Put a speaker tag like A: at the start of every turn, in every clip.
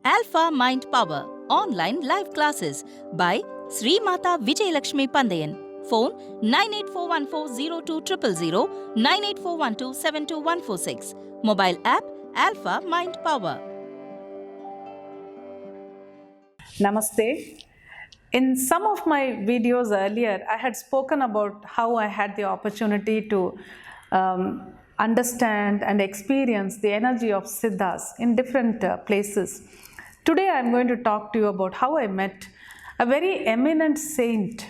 A: Alpha Mind Power Online Live Classes by Srimatha Vijayalakshmi Panthaiyan. Phone 984140200, 98412 Mobile app Alpha Mind Power.
B: Namaste. In some of my videos earlier, I had spoken about how I had the opportunity to understand and experience the energy of Siddhas in different places. Today I am going to talk to you about how I met a very eminent saint.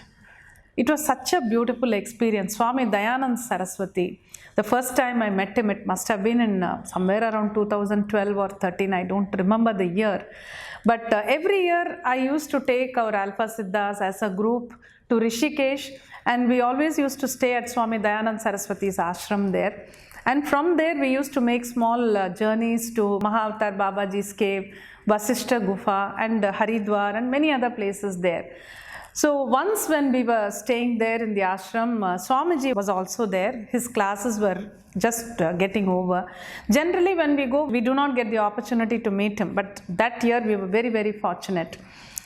B: It was such a beautiful experience, Swami Dayanand Saraswathi. The first time I met him, it must have been in somewhere around 2012 or 13, I don't remember the year. But every year I used to take our Alpha Siddhas as a group to Rishikesh, and we always used to stay at Swami Dayanand Saraswati's ashram there. And from there we used to make small journeys to Mahavatar Babaji's cave, Vasishta Gufa and Haridwar and many other places there. So once when we were staying there in the ashram, Swamiji was also there. His classes were just getting over. Generally when we go, we do not get the opportunity to meet him, but that year we were very, very fortunate.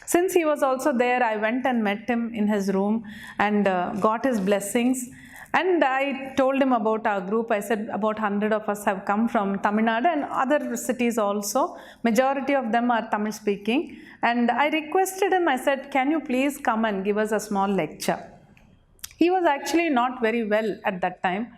B: Since he was also there, I went and met him in his room and got his blessings. And I told him about our group. I said about 100 of us have come from Tamil Nadu and other cities also. Majority of them are Tamil speaking. And I requested him, I said, can you please come and give us a small lecture? He was actually not very well at that time.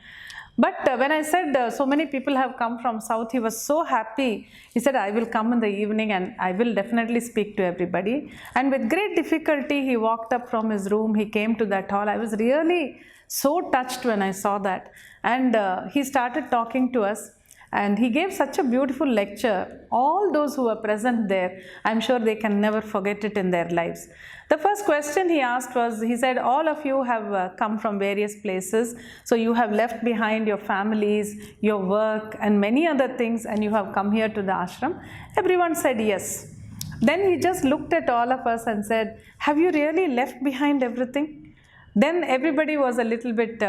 B: But when I said so many people have come from south, he was so happy. He said, I will come in the evening and I will definitely speak to everybody. And with great difficulty, he walked up from his room. He came to that hall. I was really so touched when I saw that. And he started talking to us. And he gave such a beautiful lecture. All those who were present there, I'm sure they can never forget it in their lives. The first question he asked was, he said, all of you have come from various places. So you have left behind your families, your work and many other things, and you have come here to the ashram. Everyone said yes. Then he just looked at all of us and said, have you really left behind everything? Then everybody was a little bit,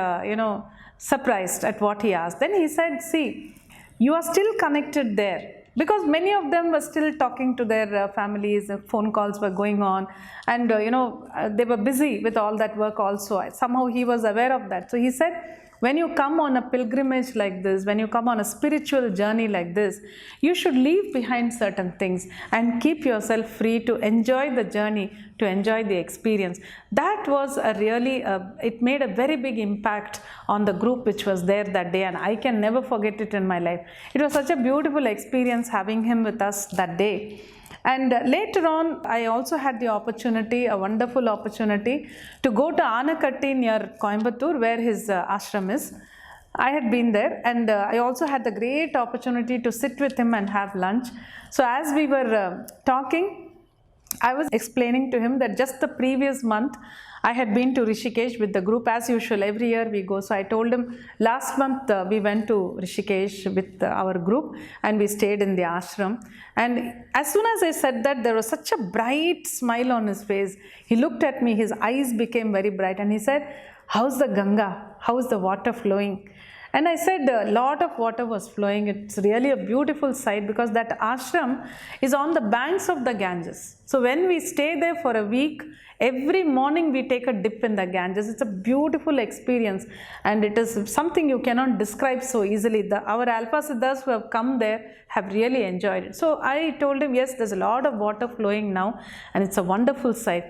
B: surprised at what he asked. Then he said, see, you are still connected there, because many of them were still talking to their families, phone calls were going on, and they were busy with all that work also. Somehow he was aware of that. So he said, when you come on a pilgrimage like this, when you come on a spiritual journey like this, you should leave behind certain things and keep yourself free to enjoy the journey, to enjoy the experience. That was it made a very big impact on the group which was there that day, and I can never forget it in my life. It was such a beautiful experience having him with us that day. And later on, I also had the opportunity, a wonderful opportunity, to go to Anakatti near Coimbatore, where his ashram is. I had been there, and I also had the great opportunity to sit with him and have lunch. So as we were talking, I was explaining to him that just the previous month, I had been to Rishikesh with the group. As usual, every year we go. So I told him last month we went to Rishikesh with our group and we stayed in the ashram. And as soon as I said that, there was such a bright smile on his face. He looked at me, his eyes became very bright, and he said, how's the Ganga? How's the water flowing? And I said a lot of water was flowing. It's really a beautiful sight because that ashram is on the banks of the Ganges. So when we stay there for a week, every morning we take a dip in the Ganges. It's a beautiful experience, and it is something you cannot describe so easily. Our Alpha Siddhas who have come there have really enjoyed it. So I told him, yes, there's a lot of water flowing now, and it's a wonderful sight.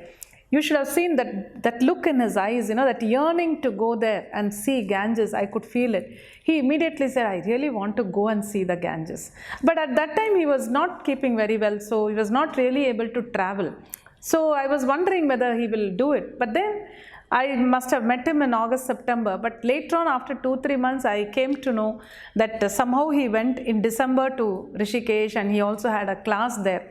B: You should have seen that look in his eyes, that yearning to go there and see Ganges. I could feel it. He immediately said, I really want to go and see the Ganges. But at that time, he was not keeping very well, so he was not really able to travel. So I was wondering whether he will do it. But then I must have met him in August, September. But later on, after 2-3 months, I came to know that somehow he went in December to Rishikesh, and he also had a class there.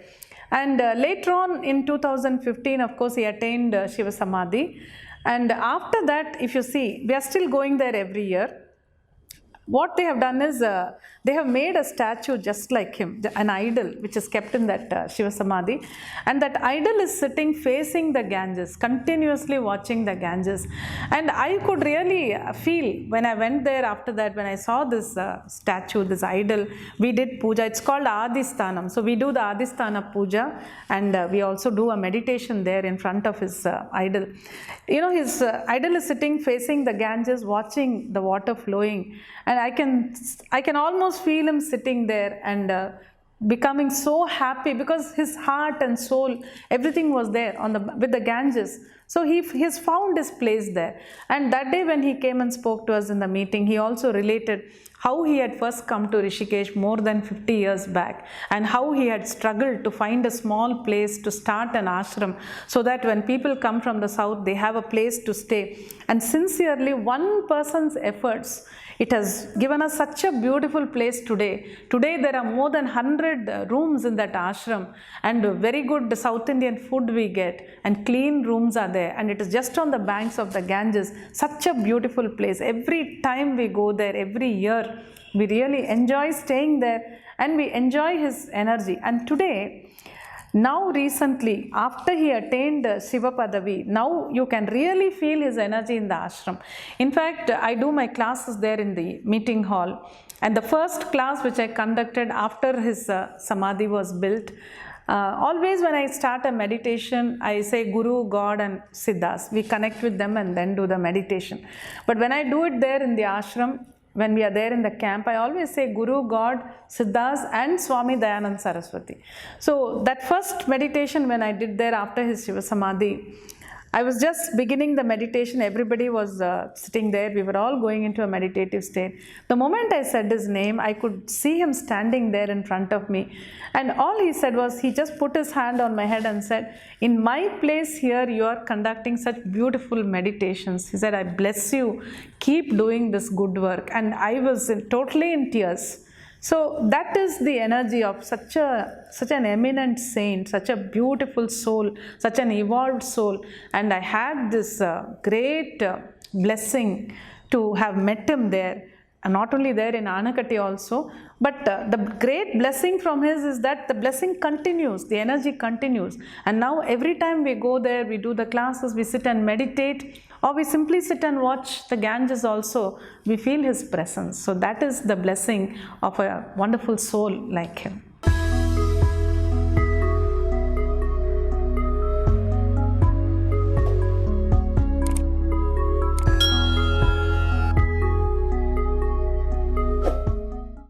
B: And later on in 2015, of course, he attained Shiva Samadhi. And after that, if you see, we are still going there every year. what they have done is they have made a statue just like him, an idol which is kept in that Shiva Samadhi, and that idol is sitting facing the Ganges, continuously watching the Ganges. And I could really feel when I went there after that, when I saw this statue, this idol, we did puja. It's called Adisthanam. So we do the Adisthana puja, and we also do a meditation there in front of his idol. You know, his idol is sitting facing the Ganges, watching the water flowing, and I can almost feel him sitting there and becoming so happy, because his heart and soul, everything was there with the Ganges. So he has found his place there. And that day when he came and spoke to us in the meeting, he also related how he had first come to Rishikesh more than 50 years back, and how he had struggled to find a small place to start an ashram, so that when people come from the south, they have a place to stay. And sincerely, one person's efforts, it has given us such a beautiful place today. Today there are more than 100 rooms in that ashram, and very good South Indian food we get, and clean rooms are there, and it is just on the banks of the Ganges. Such a beautiful place. Every time we go there, every year, we really enjoy staying there, and we enjoy his energy. And today, now recently, after he attained Shiva Padavi, now you can really feel his energy in the ashram. In fact, I do my classes there in the meeting hall, and the first class which I conducted after his Samadhi was built, always when I start a meditation, I say Guru, God and Siddhas. We connect with them and then do the meditation. But when I do it there in the ashram, when we are there in the camp, I always say Guru, God, Siddhas and Swami, Dayanand, Saraswathi. So that first meditation when I did there after his Shiva Samadhi, I was just beginning the meditation. Everybody was sitting there. We were all going into a meditative state. The moment I said his name, I could see him standing there in front of me. And all he said was, he just put his hand on my head and said, in my place here, you are conducting such beautiful meditations. He said, I bless you. Keep doing this good work. And I was totally in tears. So that is the energy of such an eminent saint, such a beautiful soul, such an evolved soul. And I had this great blessing to have met him there, and not only there in Anakatti also, but the great blessing from his is that the blessing continues, the energy continues. And now every time we go there, we do the classes, we sit and meditate, or we simply sit and watch the Ganges also, we feel his presence. So that is the blessing of a wonderful soul like him.